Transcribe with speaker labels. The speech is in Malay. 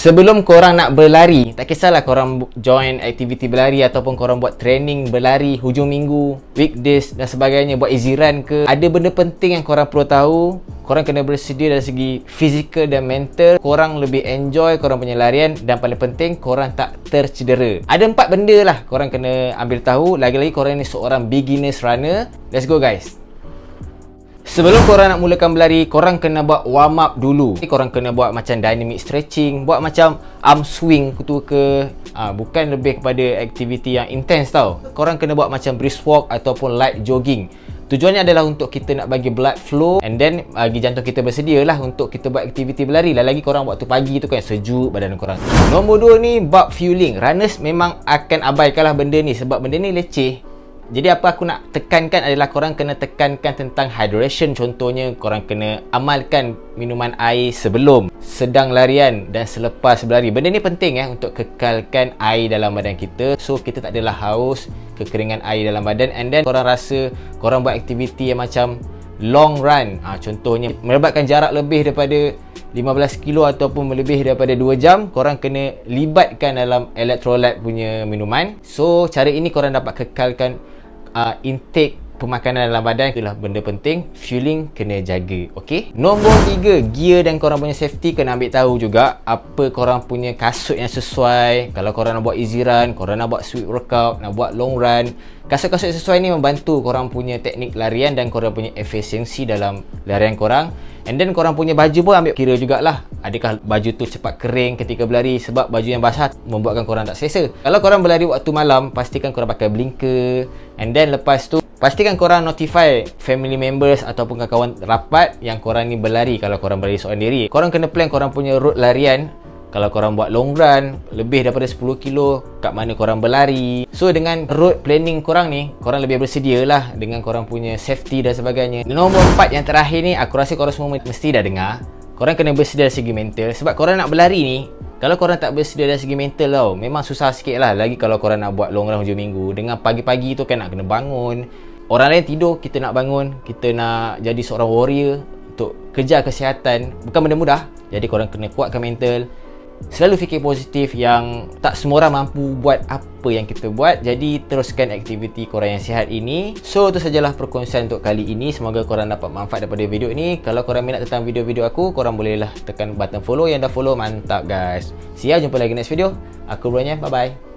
Speaker 1: Sebelum korang nak berlari, tak kisahlah korang join aktiviti berlari ataupun korang buat training berlari hujung minggu, weekdays dan sebagainya, buat easy run ke, ada benda penting yang korang perlu tahu. Korang kena bersedia dari segi fizikal dan mental. Korang lebih enjoy korang punya larian, dan paling penting korang tak tercedera. Ada 4 benda lah korang kena ambil tahu. Lagi-lagi korang ni seorang beginners runner. Let's go guys. Sebelum korang nak mulakan berlari, korang kena buat warm up dulu. Korang kena buat macam dynamic stretching, buat macam arm swing tu ke. Bukan lebih kepada aktiviti yang intense tau. Korang kena buat macam brisk walk ataupun light jogging. Tujuannya adalah untuk kita nak bagi blood flow, and then bagi jantung kita bersedia lah untuk kita buat aktiviti berlari. Lagi korang waktu pagi tu kan sejuk badan korang. Nombor 2 ni, bab fueling. Runners memang akan abaikanlah benda ni sebab benda ni leceh. Jadi apa aku nak tekankan adalah korang kena tekankan tentang hydration. Contohnya korang kena amalkan minuman air sebelum, sedang larian dan selepas berlari. Benda ni penting untuk kekalkan air dalam badan kita, so kita tak adalah haus, kekeringan air dalam badan. And then korang rasa korang buat aktiviti yang macam long run, contohnya melebatkan jarak lebih daripada 15 kilo ataupun lebih daripada 2 jam, korang kena libatkan dalam electrolyte punya minuman. So cara ini korang dapat kekalkan intake pemakanan dalam badan. Itulah benda penting, fueling kena jaga. Okay. Nombor 3, gear dan korang punya safety kena ambil tahu juga. Apa korang punya kasut yang sesuai. Kalau korang nak buat easy run, korang nak buat sweet workout, nak buat long run, kasut-kasut sesuai ni membantu korang punya teknik larian dan korang punya efisiensi dalam larian korang. And then korang punya baju pun ambil kira jugalah. Adakah baju tu cepat kering ketika berlari, sebab baju yang basah membuatkan korang tak selesa. Kalau korang berlari waktu malam, pastikan korang pakai blinker. And then lepas tu pastikan korang notify family members ataupun kawan-kawan rapat yang korang ni berlari. Kalau korang berlari seorang diri, korang kena plan korang punya route larian. Kalau korang buat long run lebih daripada 10 kilo, kat mana korang berlari. So dengan road planning korang ni, korang lebih bersedia lah dengan korang punya safety dan sebagainya. Nombor 4 yang terakhir ni, aku rasa korang semua mesti dah dengar. Korang kena bersedia dari segi mental. Sebab korang nak berlari ni, kalau korang tak bersedia dari segi mental tau, memang susah sikit lah. Lagi kalau korang nak buat long run hujung minggu, dengan pagi-pagi tu kan nak kena bangun. Orang lain tidur, kita nak bangun. Kita nak jadi seorang warrior untuk kejar kesihatan. Bukan benda mudah. Jadi korang kena kuatkan mental. Selalu fikir positif, yang tak semua orang mampu buat apa yang kita buat. Jadi teruskan aktiviti korang yang sihat ini. So itu sajalah perkongsian untuk kali ini. Semoga korang dapat manfaat daripada video ini. Kalau korang minat tentang video-video aku, korang bolehlah tekan button follow. Yang dah follow, mantap guys. See ya, jumpa lagi next video. Aku Bronya, bye bye.